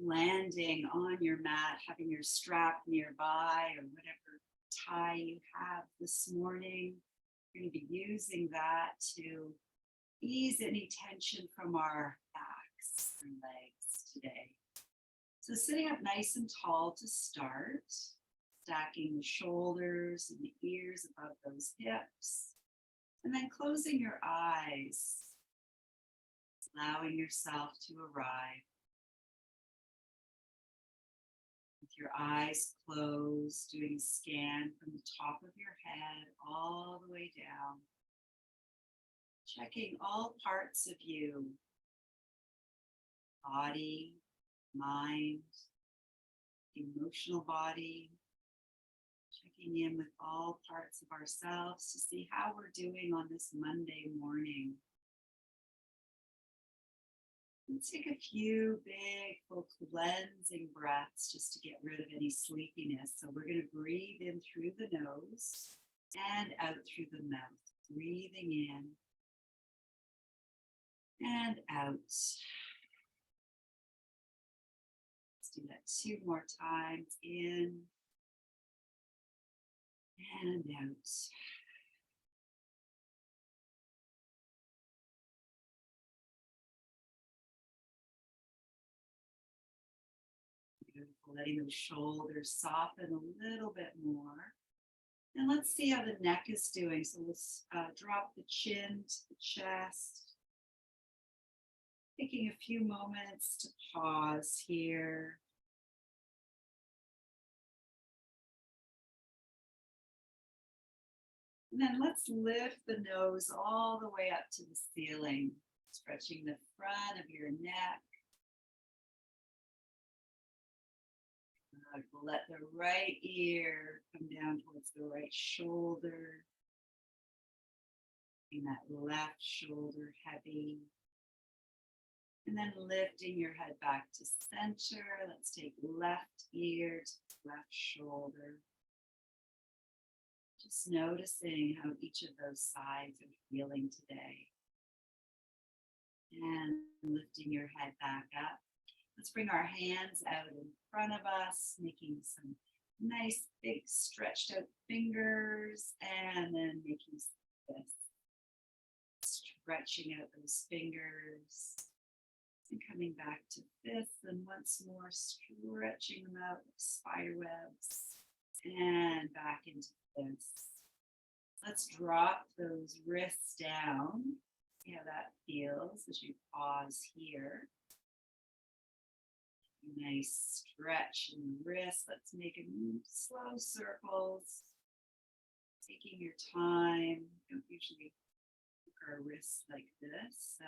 landing on your mat, having your strap nearby or whatever tie you have this morning. We're going to be using that to ease any tension from our backs and legs today. So sitting up nice and tall to start, stacking the shoulders and the ears above those hips, and then closing your eyes, allowing yourself to arrive. With your eyes closed, doing a scan from the top of your head all the way down, checking all parts of you, body, mind, emotional body, checking in with all parts of ourselves to see how we're doing on this Monday morning. And take a few big, full cleansing breaths just to get rid of any sleepiness. So we're going to breathe in through the nose and out through the mouth. Breathing in and out. Let's do that 2 more times. In and out. Beautiful. Letting those shoulders soften a little bit more. And let's see how the neck is doing. So let's drop the chin to the chest. Taking a few moments to pause here. And then let's lift the nose all the way up to the ceiling, stretching the front of your neck. We'll let the right ear come down towards the right shoulder. Keeping that left shoulder heavy. And then lifting your head back to center. Let's take left ear to left shoulder. Just noticing how each of those sides are feeling today. And lifting your head back up. Let's bring our hands out in front of us, making some nice big stretched out fingers, and then making this. Stretching out those fingers. And coming back to fists, and once more stretching them out like spider webs. And back into fists. Let's drop those wrists down. See how that feels as you pause here. Nice stretch in the wrist. Let's make a slow circles. Taking your time. Don't usually hook our wrists like this. So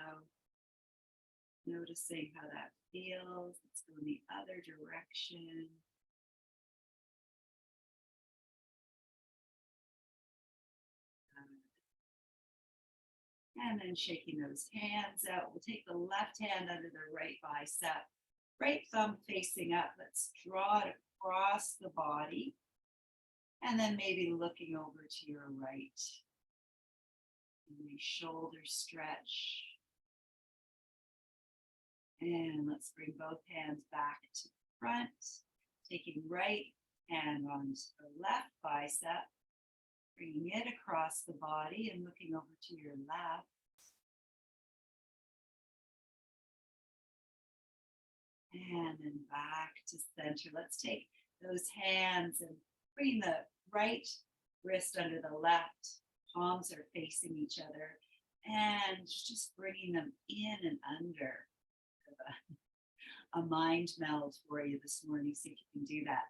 noticing how that feels. Let's go in the other direction. And then shaking those hands out. We'll take the left hand under the right bicep. Right thumb facing up. Let's draw it across the body. And then maybe looking over to your right. And the shoulder stretch. And let's bring both hands back to the front. Taking right hand onto the left bicep. Bringing it across the body and looking over to your left. And then back to center. Let's take those hands and bring the right wrist under the left. Palms are facing each other. And just bringing them in and under. A mind meld for you this morning. See if you can do that.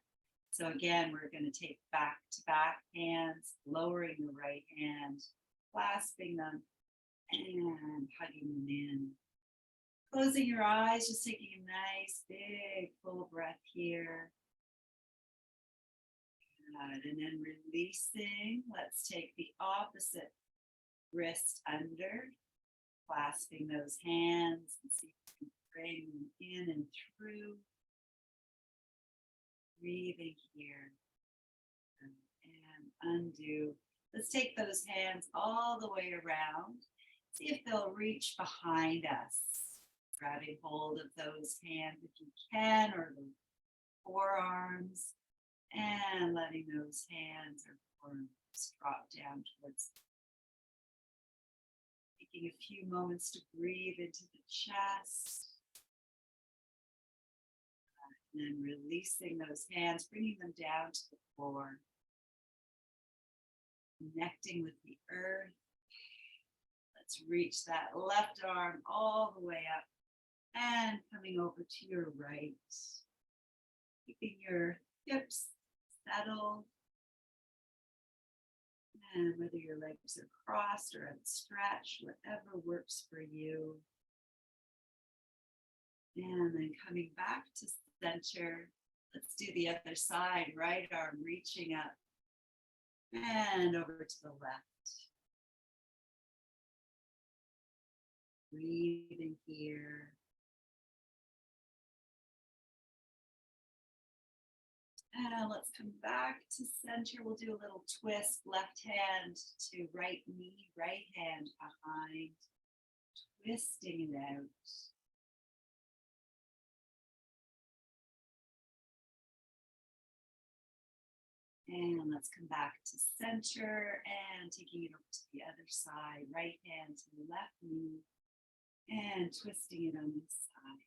So again, we're going to take back to back hands, lowering the right hand, clasping them, and hugging them in. Closing your eyes, just taking a nice, big, full breath here. Good. And then releasing. Let's take the opposite wrist under, clasping those hands, and see if you can bring them in and through. Breathing here. And undo. Let's take those hands all the way around. See if they'll reach behind us. Grabbing hold of those hands if you can, or the forearms, and letting those hands or forearms drop down towards. Taking a few moments to breathe into the chest. And then releasing those hands, bringing them down to the floor. Connecting with the earth. Let's reach that left arm all the way up and coming over to your right. Keeping your hips settled. And whether your legs are crossed or outstretched, whatever works for you. And then coming back to center. Let's do the other side. Right arm reaching up and over to the left. Breathing here. And let's come back to center. We'll do a little twist. Left hand to right knee, right hand behind. Twisting it out. And let's come back to center and taking it over to the other side. Right hand to the left knee and twisting it on this side.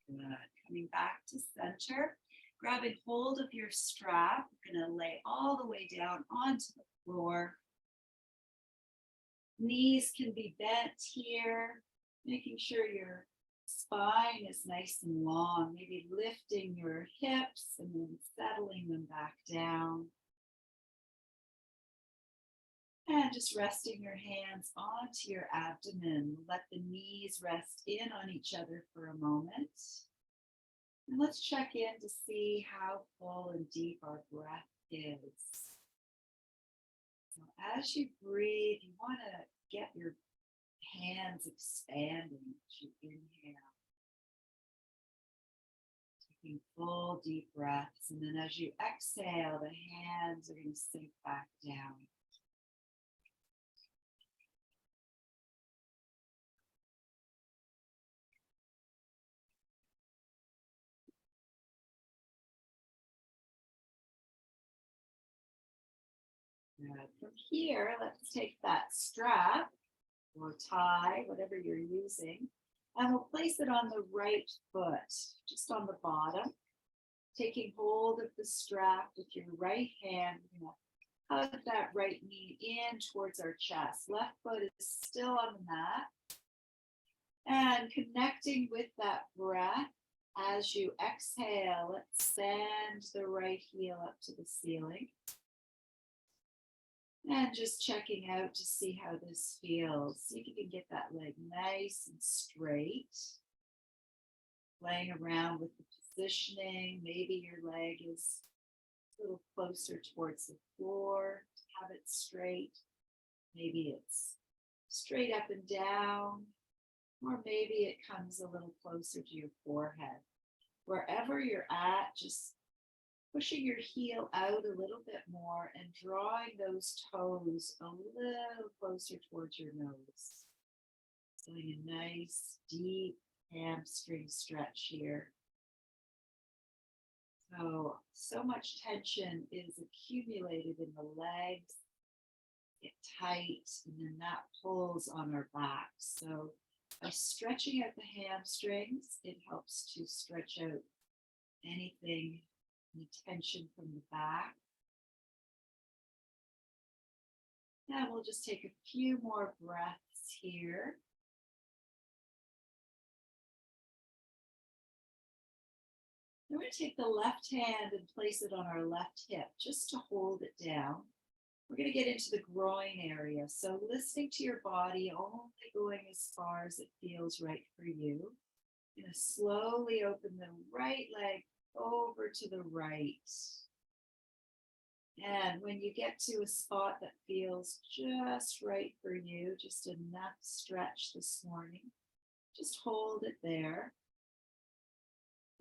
Good. Coming back to center, grabbing hold of your strap. You're going to lay all the way down onto the floor. Knees can be bent here, making sure your spine is nice and long. Maybe lifting your hips and then settling them back down. And just resting your hands onto your abdomen. Let the knees rest in on each other for a moment. And let's check in to see how full and deep our breath is. So as you breathe, you want to get your hands expanding as you inhale. Taking full deep breaths. And then as you exhale, the hands are going to sink back down. Good. From here, let's take that strap or tie, whatever you're using, and we'll place it on the right foot, just on the bottom. Taking hold of the strap with your right hand, we're going to hug that right knee in towards our chest. Left foot is still on the mat. And connecting with that breath, as you exhale, let's send the right heel up to the ceiling. And just checking out to see how this feels. See if you can get that leg nice and straight. Playing around with the positioning. Maybe your leg is a little closer towards the floor to have it straight. Maybe it's straight up and down. Or maybe it comes a little closer to your forehead. Wherever you're at, just pushing your heel out a little bit more and drawing those toes a little closer towards your nose. Doing a nice deep hamstring stretch here. So much tension is accumulated in the legs, get tight, and then that pulls on our back. So by stretching out the hamstrings, it helps to stretch out anything, any tension from the back. Now we'll just take a few more breaths here. We're going to take the left hand and place it on our left hip just to hold it down. We're going to get into the groin area. So listening to your body, only going as far as it feels right for you. You're going to slowly open the right leg over to the right. And when you get to a spot that feels just right for you, just enough stretch this morning, just hold it there.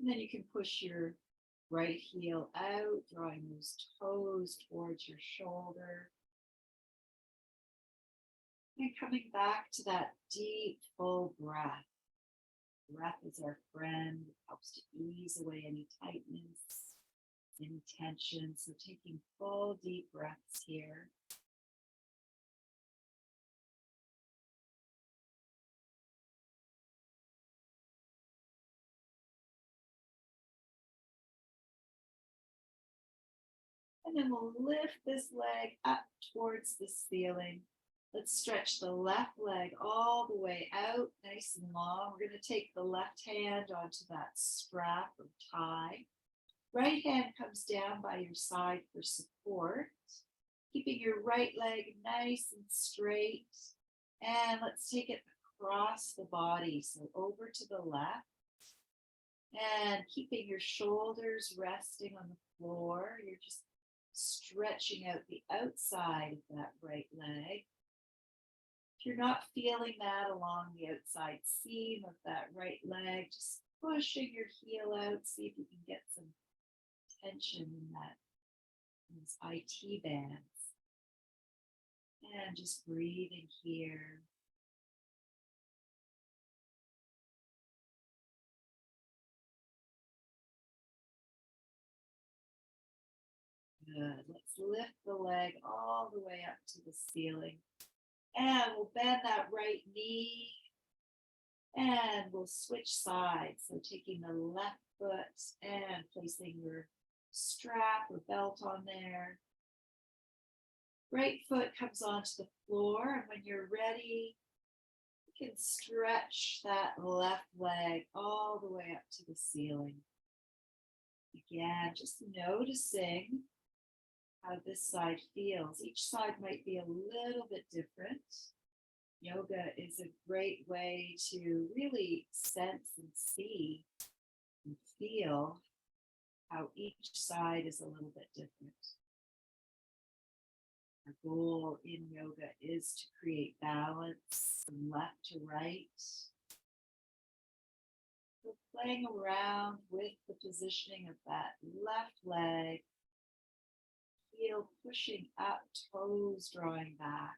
And then you can push your right heel out, drawing those toes towards your shoulder. And coming back to that deep, full breath. Breath is our friend. It helps to ease away any tightness, any tension. So taking full, deep breaths here. And then we'll lift this leg up towards the ceiling. Let's stretch the left leg all the way out, nice and long. We're going to take the left hand onto that strap or tie. Right hand comes down by your side for support, keeping your right leg nice and straight. And let's take it across the body, so over to the left. And keeping your shoulders resting on the floor, you're just stretching out the outside of that right leg. If you're not feeling that along the outside seam of that right leg, just pushing your heel out, see if you can get some tension in that, those IT bands. And just breathing here. Good. Let's lift the leg all the way up to the ceiling. And we'll bend that right knee. And we'll switch sides. So taking the left foot and placing your strap or belt on there. Right foot comes onto the floor. And when you're ready, you can stretch that left leg all the way up to the ceiling. Again, just noticing how this side feels. Each side might be a little bit different. Yoga is a great way to really sense and see and feel how each side is a little bit different. Our goal in yoga is to create balance from left to right. So playing around with the positioning of that left leg, heel pushing up, toes drawing back.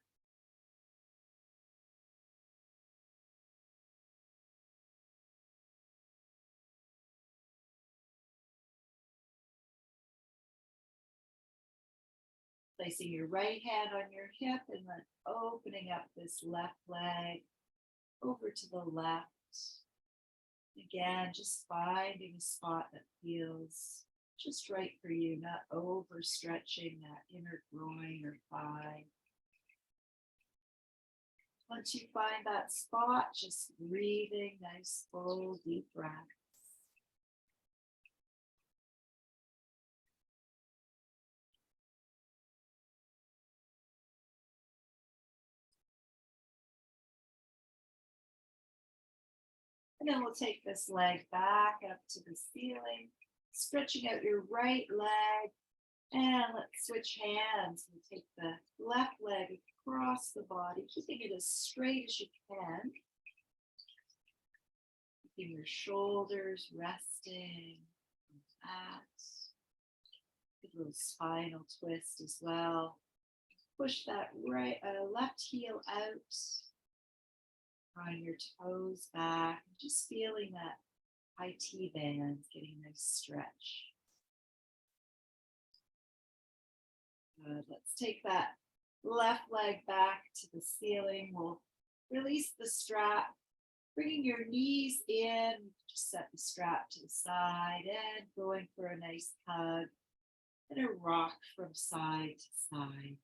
Placing your right hand on your hip and then opening up this left leg over to the left. Again, just finding a spot that feels just right for you, not overstretching that inner groin or thigh. Once you find that spot, just breathing nice, full, deep breaths. And then we'll take this leg back up to the ceiling, stretching out your right leg. And let's switch hands. We'll take the left leg across the body, keeping it as straight as you can. Keeping your shoulders resting on that. Good little spinal twist as well. Push that left heel out. Drawing your toes back. Just feeling that IT band getting a nice stretch. Good. Let's take that left leg back to the ceiling. We'll release the strap, bringing your knees in. Just set the strap to the side and going for a nice hug and a rock from side to side.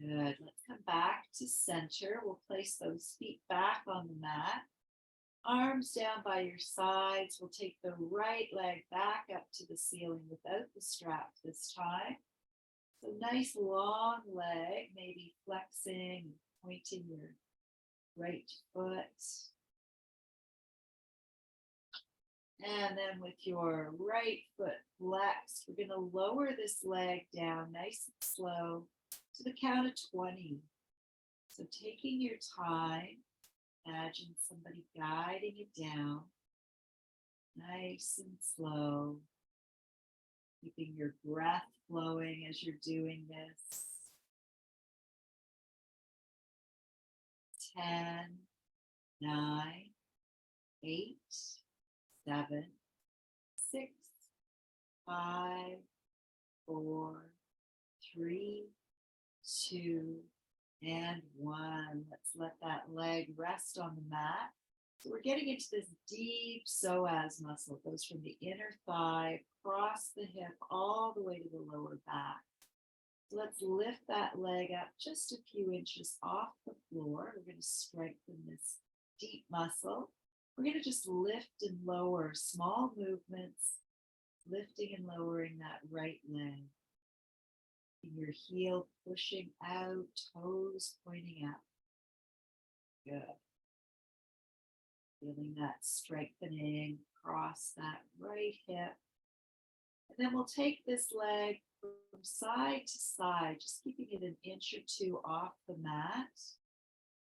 Good. Let's come back to center. We'll place those feet back on the mat. Arms down by your sides. We'll take the right leg back up to the ceiling without the strap this time. So nice long leg, maybe flexing, pointing your right foot. And then with your right foot flexed, we're going to lower this leg down nice and slow to the count of 20. So taking your time, imagine somebody guiding it down, nice and slow. Keeping your breath flowing as you're doing this. 10, 9, 8, 7, 6, 5, 4, 3, 2, and 1. Let's let that leg rest on the mat. So we're getting into this deep psoas muscle. It goes from the inner thigh, across the hip, all the way to the lower back. So let's lift that leg up just a few inches off the floor. We're going to strengthen this deep muscle. We're going to just lift and lower, small movements, lifting and lowering that right leg. Your heel pushing out, toes pointing up. Good. Feeling that strengthening across that right hip. And then we'll take this leg from side to side, just keeping it an inch or two off the mat.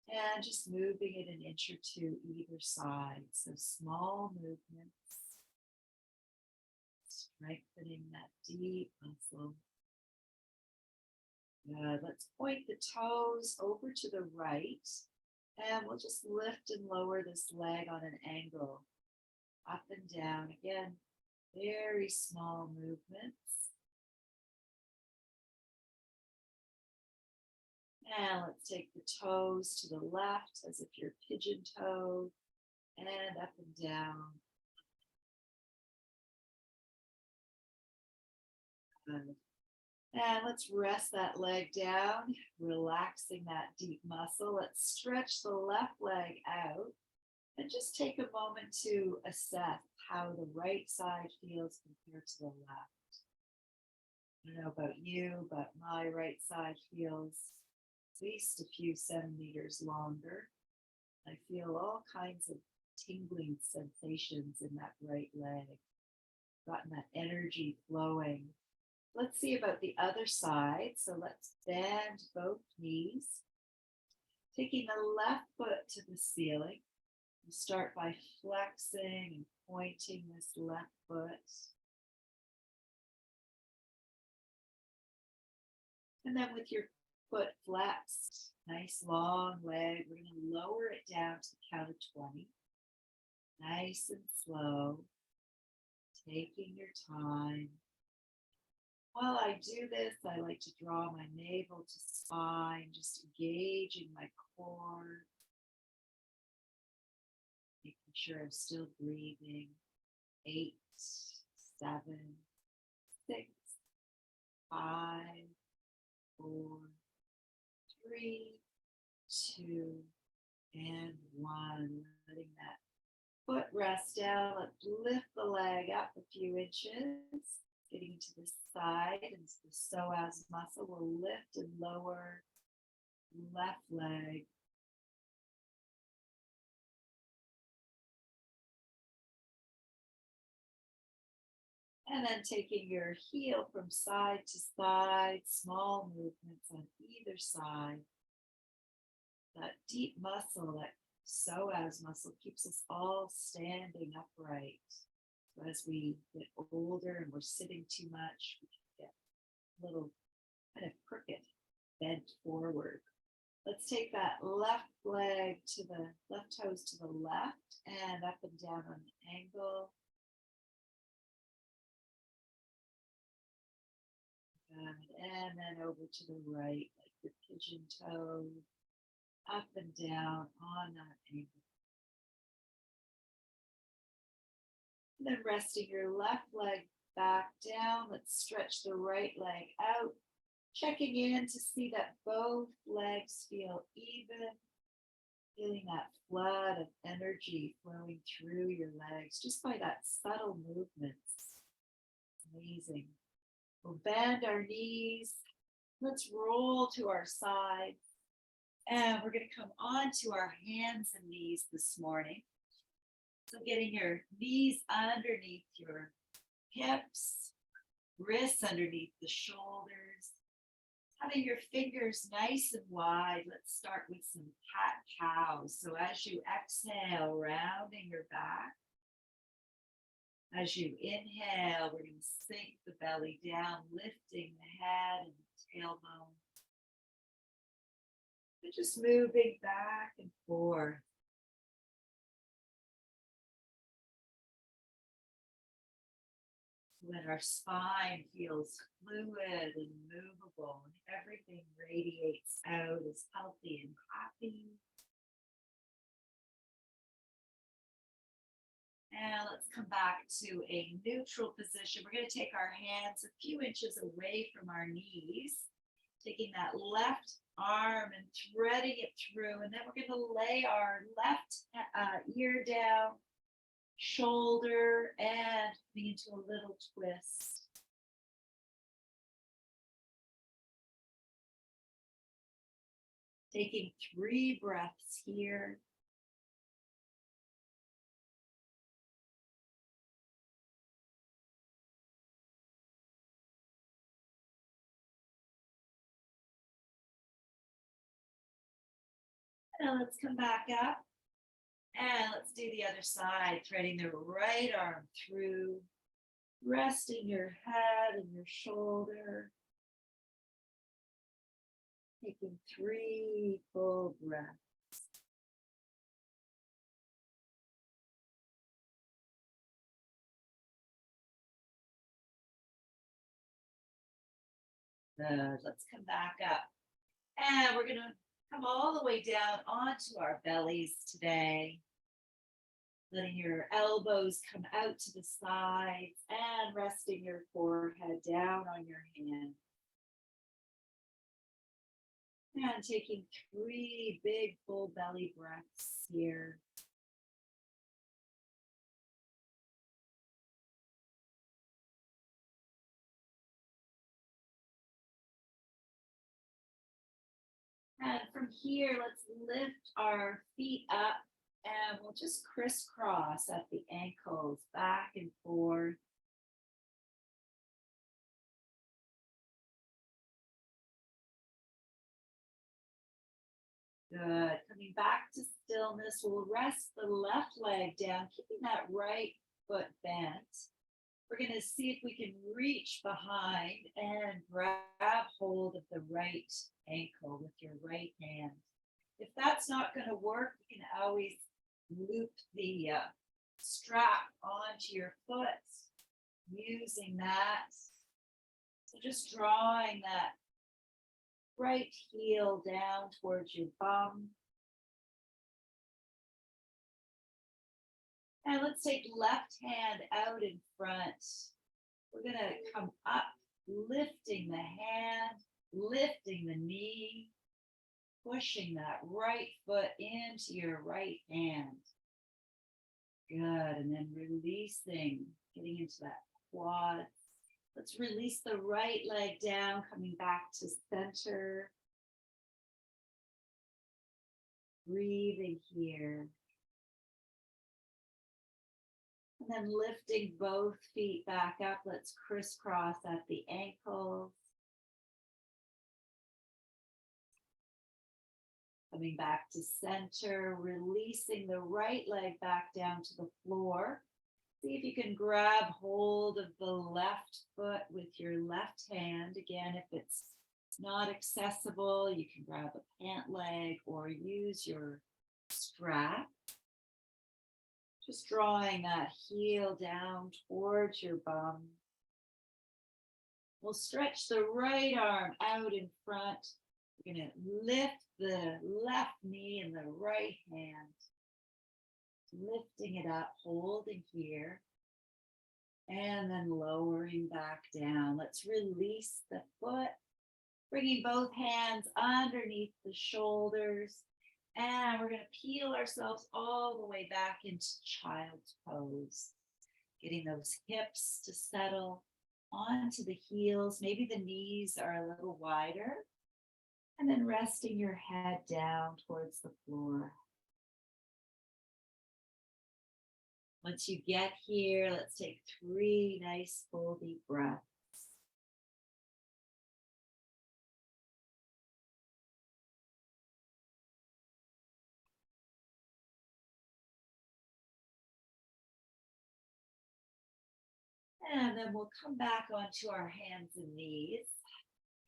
And just moving it an inch or two either side. So small movements. Strengthening that deep muscle. Good. Let's point the toes over to the right. And we'll just lift and lower this leg on an angle. Up and down. Again, very small movements. And let's take the toes to the left as if you're pigeon-toed. And up and down. Good. And let's rest that leg down, relaxing that deep muscle. Let's stretch the left leg out and just take a moment to assess how the right side feels compared to the left. I don't know about you, but my right side feels at least a few centimeters longer. I feel all kinds of tingling sensations in that right leg. Gotten that energy flowing. Let's see about the other side. So let's bend both knees. Taking the left foot to the ceiling. We'll start by flexing and pointing this left foot. And then with your foot flexed, nice long leg, we're going to lower it down to the count of 20. Nice and slow. Taking your time. While I do this, I like to draw my navel to spine, just engaging my core. Making sure I'm still breathing. 8, 7, 6, 5, 4, 3, 2, and 1. Letting that foot rest down. Let's lift the leg up a few inches. Getting to the side, and the psoas muscle will lift and lower left leg. And then taking your heel from side to side, small movements on either side. That deep muscle, that psoas muscle, keeps us all standing upright. So as we get older and we're sitting too much, we can get a little kind of crooked, bent forward. Let's take that left leg to the left toes to the left and up and down on an angle. Good. And then over to the right, like your pigeon toe, up and down on that angle. And then resting your left leg back down. Let's stretch the right leg out. Checking in to see that both legs feel even. Feeling that flood of energy flowing through your legs just by that subtle movements. Amazing. We'll bend our knees. Let's roll to our sides. And we're going to come onto our hands and knees this morning. So getting your knees underneath your hips, wrists underneath the shoulders, having your fingers nice and wide. Let's start with some cat-cow. So as you exhale, rounding your back, As you inhale, we're going to sink the belly down, lifting the head and the tailbone. And just moving back and forth. When our spine feels fluid and movable and everything radiates out as healthy and happy. And let's come back to a neutral position. We're going to take our hands a few inches away from our knees, taking that left arm and threading it through. And then we're going to lay our left ear down, shoulder, and coming into a little twist. Taking 3 breaths here. And let's come back up. And let's do the other side, threading the right arm through, resting your head and your shoulder. Taking 3 full breaths. Good. Let's come back up. And we're going to come all the way down onto our bellies today. Letting your elbows come out to the sides and resting your forehead down on your hand. And taking 3 big full belly breaths here. And from here, let's lift our feet up and we'll just crisscross at the ankles, back and forth. Good. Coming back to stillness, we'll rest the left leg down, keeping that right foot bent. We're going to see if we can reach behind and grab hold of the right ankle with your right hand. If that's not going to work, you can always loop the strap onto your foot using that. So just drawing that right heel down towards your bum. And let's take left hand out in front. We're going to come up, lifting the hand, lifting the knee, pushing that right foot into your right hand. Good. And then releasing, getting into that quad. Let's release the right leg down, coming back to center. Breathing here. And then lifting both feet back up. Let's crisscross at the ankles. Coming back to center, releasing the right leg back down to the floor. See if you can grab hold of the left foot with your left hand. Again, if it's not accessible, you can grab a pant leg or use your strap. Just drawing that heel down towards your bum. We'll stretch the right arm out in front. We're going to lift the left knee and the right hand. Lifting it up, holding here. And then lowering back down. Let's release the foot. Bringing both hands underneath the shoulders. And we're going to peel ourselves all the way back into child's pose. Getting those hips to settle onto the heels. Maybe the knees are a little wider. And then resting your head down towards the floor. Once you get here, let's take 3 nice full deep breaths. And then we'll come back onto our hands and knees.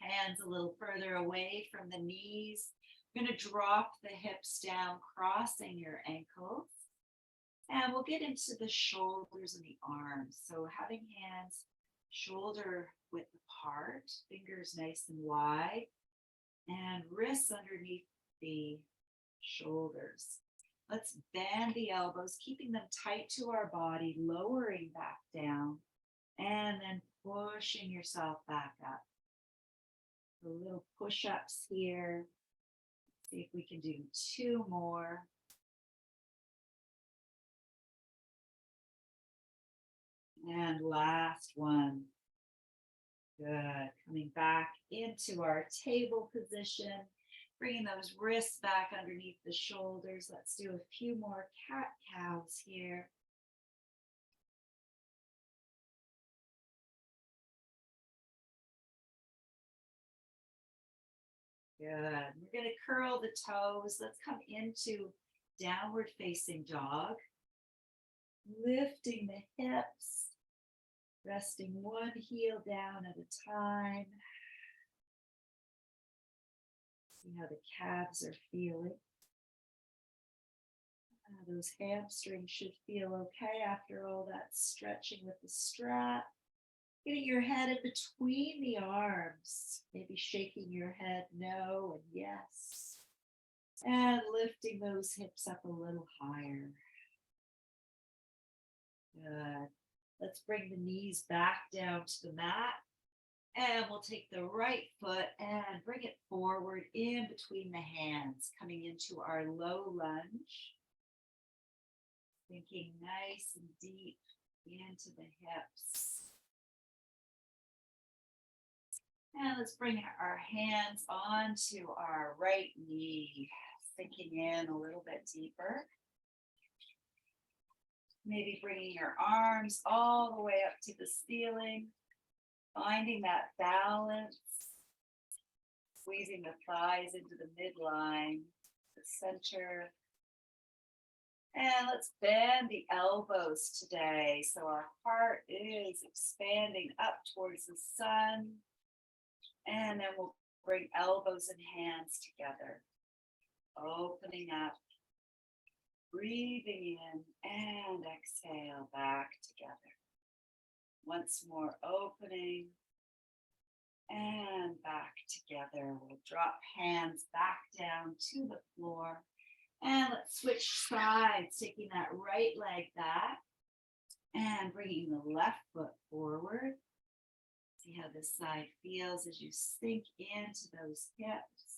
Hands a little further away from the knees. We're going to drop the hips down, crossing your ankles. And we'll get into the shoulders and the arms. So having hands shoulder width apart, fingers nice and wide, and wrists underneath the shoulders. Let's bend the elbows, keeping them tight to our body, lowering back down, and then pushing yourself back up. A little push-ups here. See if we can do 2 more. And last one. Good. Coming back into our table position, bringing those wrists back underneath the shoulders. Let's do a few more cat-cows here. Good. We're going to curl the toes. Let's come into downward facing dog. Lifting the hips. Resting one heel down at a time. See how the calves are feeling. Those hamstrings should feel okay after all that stretching with the strap. Getting your head in between the arms. Maybe shaking your head no and yes. And lifting those hips up a little higher. Good. Let's bring the knees back down to the mat. And we'll take the right foot and bring it forward in between the hands, coming into our low lunge. Thinking nice and deep into the hips. And let's bring our hands onto our right knee, sinking in a little bit deeper. Maybe bringing your arms all the way up to the ceiling, finding that balance, squeezing the thighs into the midline, the center. And let's bend the elbows today. So our heart is expanding up towards the sun. And then we'll bring elbows and hands together, opening up. Breathing in and exhale back together. Once more opening and back together. We'll drop hands back down to the floor. And let's switch sides, taking that right leg back and bringing the left foot forward. See how this side feels as you sink into those hips.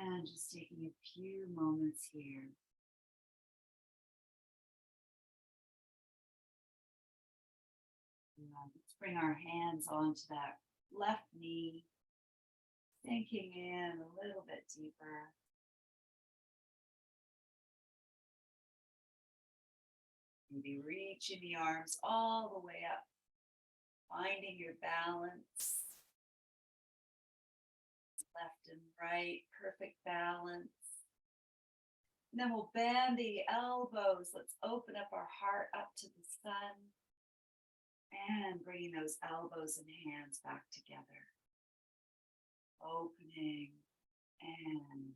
And just taking a few moments here. Let's bring our hands onto that left knee, sinking in a little bit deeper. Maybe reaching the arms all the way up, finding your balance. Left and right, perfect balance. And then we'll bend the elbows. Let's open up our heart up to the sun. And bringing those elbows and hands back together. Opening and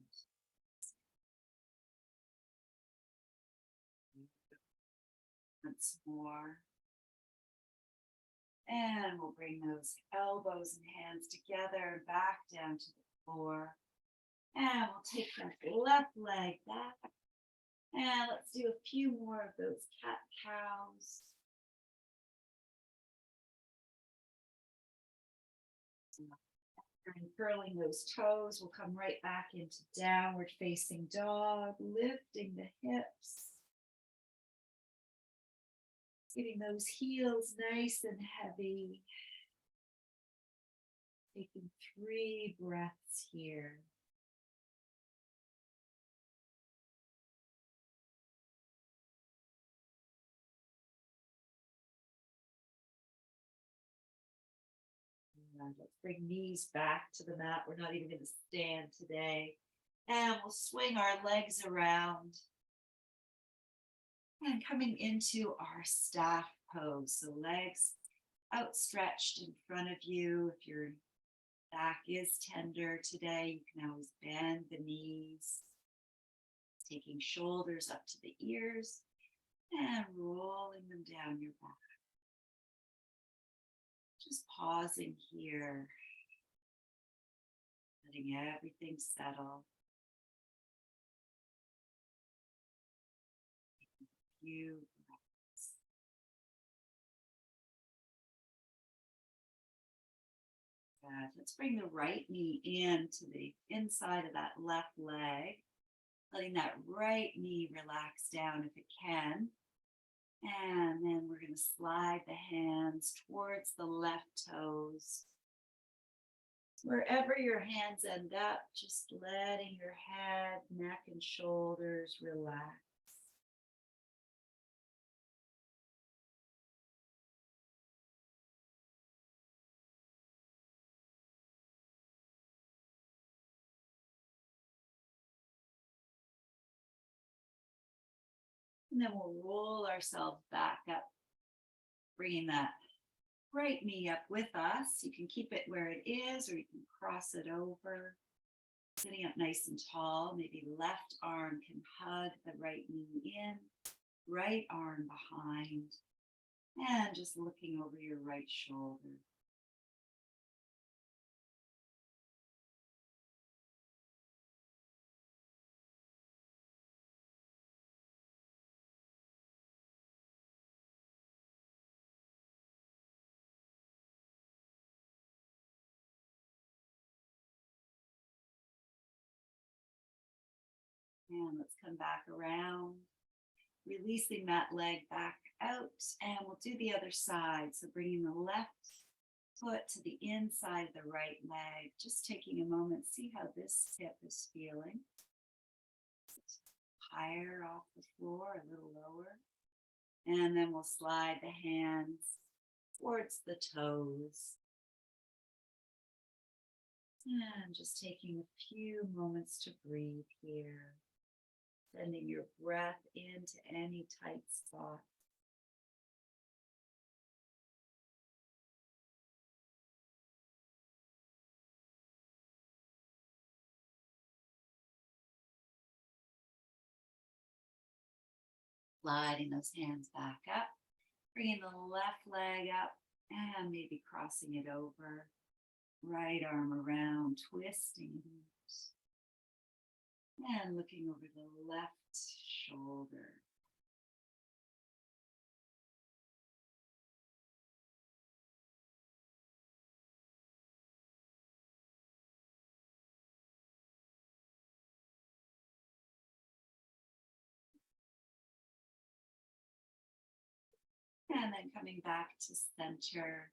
once more. And we'll bring those elbows and hands together back down to the floor. And we'll take that left leg back. And let's do a few more of those cat-cows. And curling those toes, we'll come right back into downward facing dog, lifting the hips. Getting those heels nice and heavy. Taking 3 breaths here. And let's bring knees back to the mat. We're not even going to stand today. And we'll swing our legs around. And coming into our staff pose. So legs outstretched in front of you. If your back is tender today, you can always bend the knees, taking shoulders up to the ears and rolling them down your back. Just pausing here, letting everything settle. Few breaths. Good. Let's bring the right knee in to the inside of that left leg, letting that right knee relax down if it can. And then we're going to slide the hands towards the left toes. Wherever your hands end up, just letting your head, neck, and shoulders relax. And then we'll roll ourselves back up, bringing that right knee up with us. You can keep it where it is, or you can cross it over. Sitting up nice and tall, maybe left arm can hug the right knee in, right arm behind, and just looking over your right shoulder. And let's come back around, releasing that leg back out, and we'll do the other side. So bringing the left foot to the inside of the right leg, just taking a moment, see how this hip is feeling. Higher off the floor, a little lower. And then we'll slide the hands towards the toes. And just taking a few moments to breathe here. Sending your breath into any tight spot. Sliding those hands back up, bringing the left leg up and maybe crossing it over. Right arm around, twisting it. And looking over the left shoulder. And then coming back to center.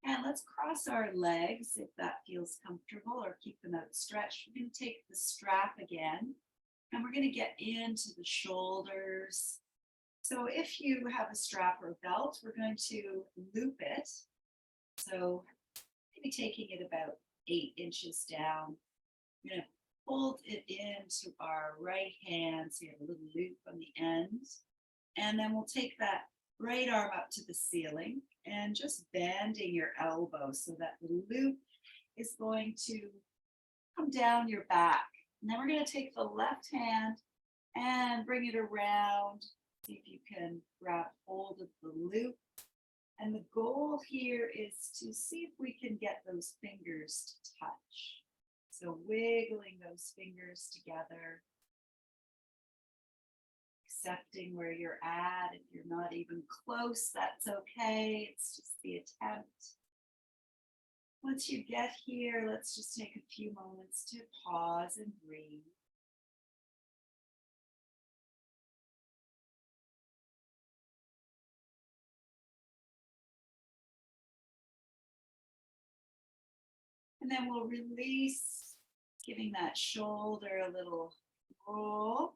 And let's cross our legs if that feels comfortable, or keep them outstretched. We're going to take the strap again, and we're going to get into the shoulders. So if you have a strap or a belt, we're going to loop it. So maybe taking it about 8 inches down. We're going to fold it into our right hand, so you have a little loop on the end. And then we'll take that right arm up to the ceiling and just bending your elbow so that the loop is going to come down your back. And then we're going to take the left hand and bring it around. See if you can grab hold of the loop. And the goal here is to see if we can get those fingers to touch. So wiggling those fingers together. Accepting where you're at. If you're not even close, that's okay. It's just the attempt. Once you get here, let's just take a few moments to pause and breathe. And then we'll release, giving that shoulder a little roll.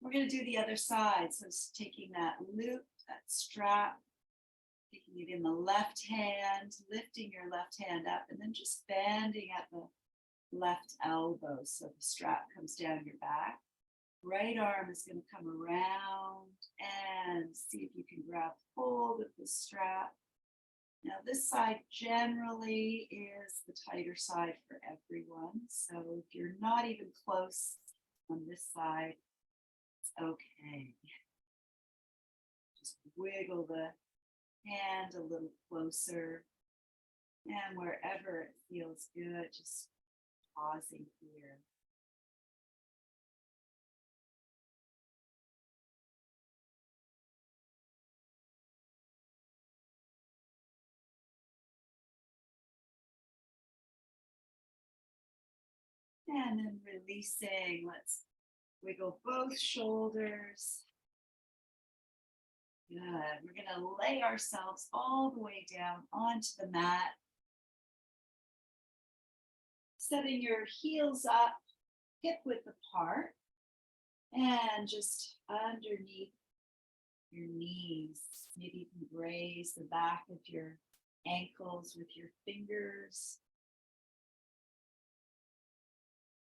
We're going to do the other side. So it's taking that loop, that strap, taking it in the left hand, lifting your left hand up, and then just bending at the left elbow so the strap comes down your back. Right arm is going to come around and see if you can grab hold of the strap. Now, this side generally is the tighter side for everyone. So if you're not even close on this side, it's okay. Just wiggle the hand a little closer, and wherever it feels good, just pausing here. And then releasing, let's wiggle both shoulders. Good. We're going to lay ourselves all the way down onto the mat. Setting your heels up, hip width apart, and just underneath your knees. Maybe you can graze the back of your ankles with your fingers.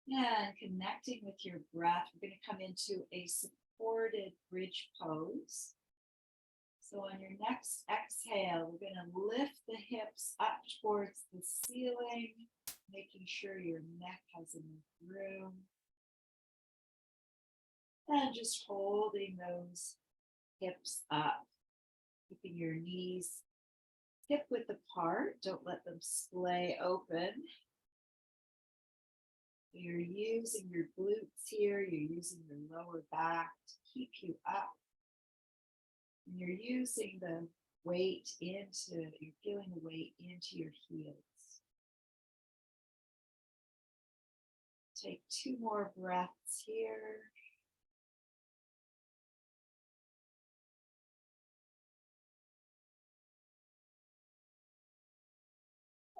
And connecting with your breath, we're going to come into a supported bridge pose. So on your next exhale, we're going to lift the hips up towards the ceiling, making sure your neck has enough room. And just holding those hips up, keeping your knees hip width apart. Don't let them splay open. You're using your glutes here. You're using your lower back to keep you up. And you're using the weight you're feeling the weight into your heels. Take 2 more breaths here.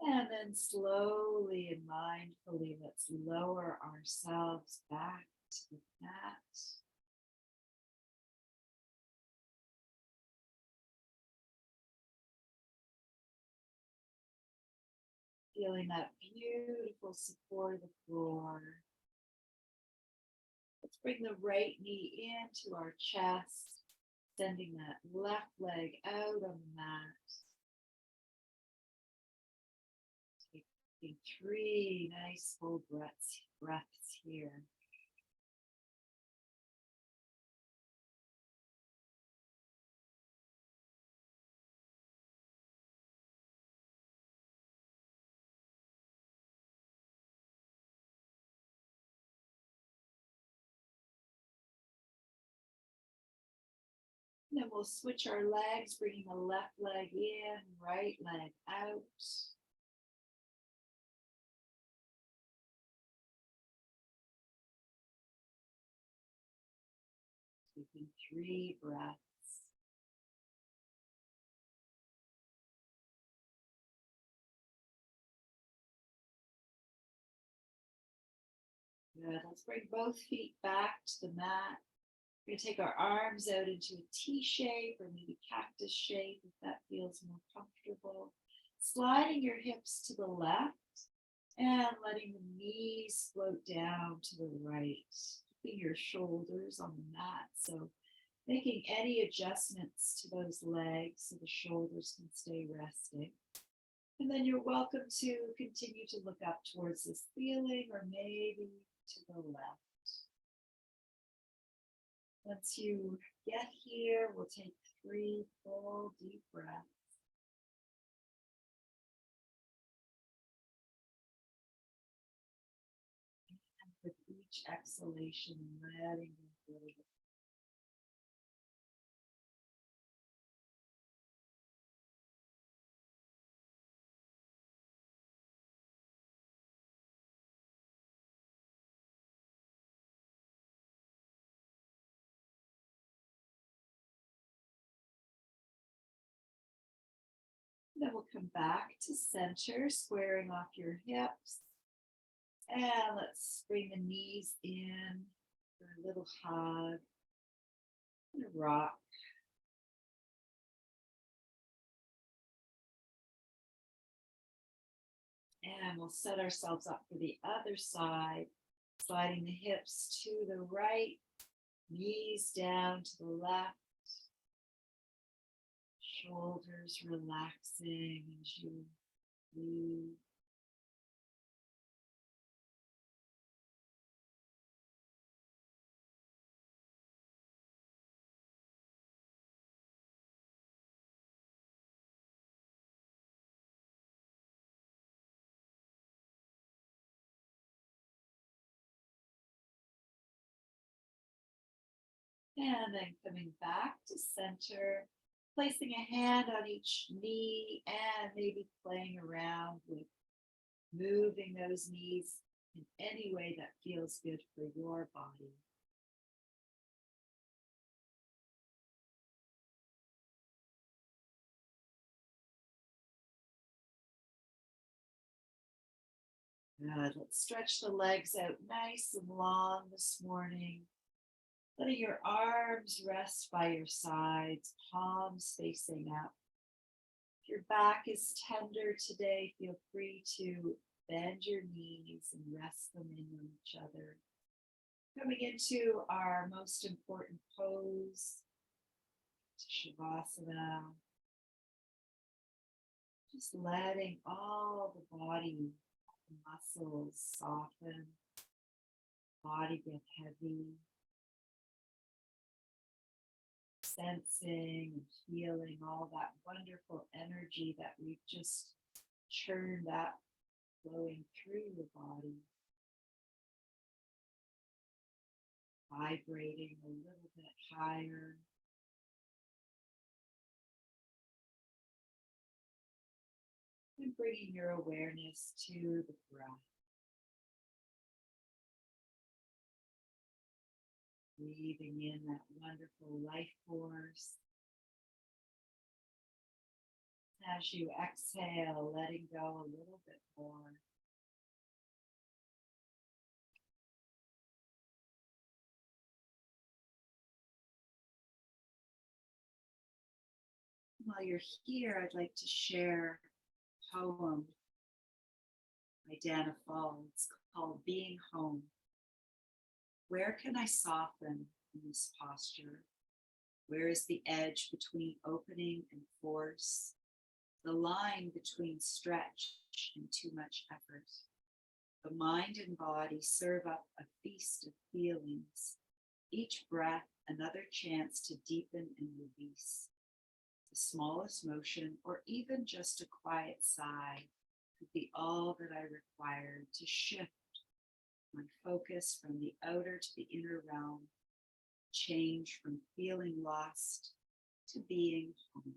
And then slowly and mindfully, let's lower ourselves back to the mat. Feeling that beautiful support of the floor. Let's bring the right knee into our chest, sending that left leg out on the mat. Taking 3 nice full breaths here. Then we'll switch our legs, bringing the left leg in, right leg out. Taking 3 breaths. Good. Let's bring both feet back to the mat. We're going to take our arms out into a T shape or maybe cactus shape if that feels more comfortable. Sliding your hips to the left and letting the knees float down to the right. Keeping your shoulders on the mat. So making any adjustments to those legs so the shoulders can stay resting. And then you're welcome to continue to look up towards the ceiling or maybe to the left. Once you get here, we'll take 3 full deep breaths. And with each exhalation, letting go. Then we'll come back to center, squaring off your hips. And let's bring the knees in for a little hug and a rock. And we'll set ourselves up for the other side, sliding the hips to the right Knees down to the left. Shoulders relaxing as you move. And then coming back to center, placing a hand on each knee and maybe playing around with moving those knees in any way that feels good for your body. Good. Let's stretch the legs out nice and long this morning. Letting your arms rest by your sides, palms facing up. If your back is tender today, feel free to bend your knees and rest them in on each other. Coming into our most important pose, Shavasana. Just letting all the body muscles soften, body get heavy, sensing and feeling all that wonderful energy that we've just churned up, flowing through the body, vibrating a little bit higher. And bringing your awareness to the breath. Breathing in that wonderful life force. As you exhale, letting go a little bit more. While you're here, I'd like to share a poem by Dana Fall. It's called Being Home. Where can I soften in this posture? Where is the edge between opening and force? The line between stretch and too much effort? The mind and body serve up a feast of feelings. Each breath, another chance to deepen and release. The smallest motion, or even just a quiet sigh, could be all that I required to shift my focus from the outer to the inner realm, change from feeling lost to being home.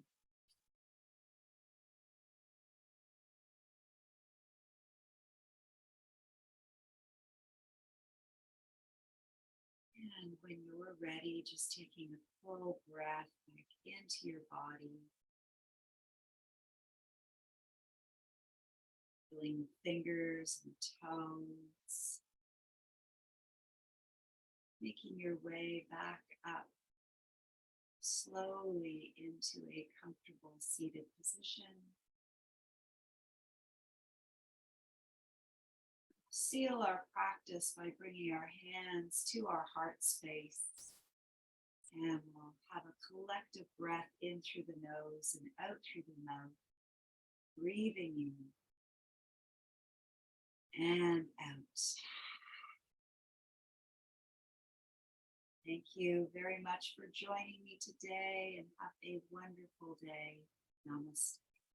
And when you're ready, just taking a full breath back into your body, feeling the fingers and toes, making your way back up slowly into a comfortable seated position. Seal our practice by bringing our hands to our heart space. And we'll have a collective breath in through the nose and out through the mouth. Breathing in and out. Thank you very much for joining me today and have a wonderful day. Namaste.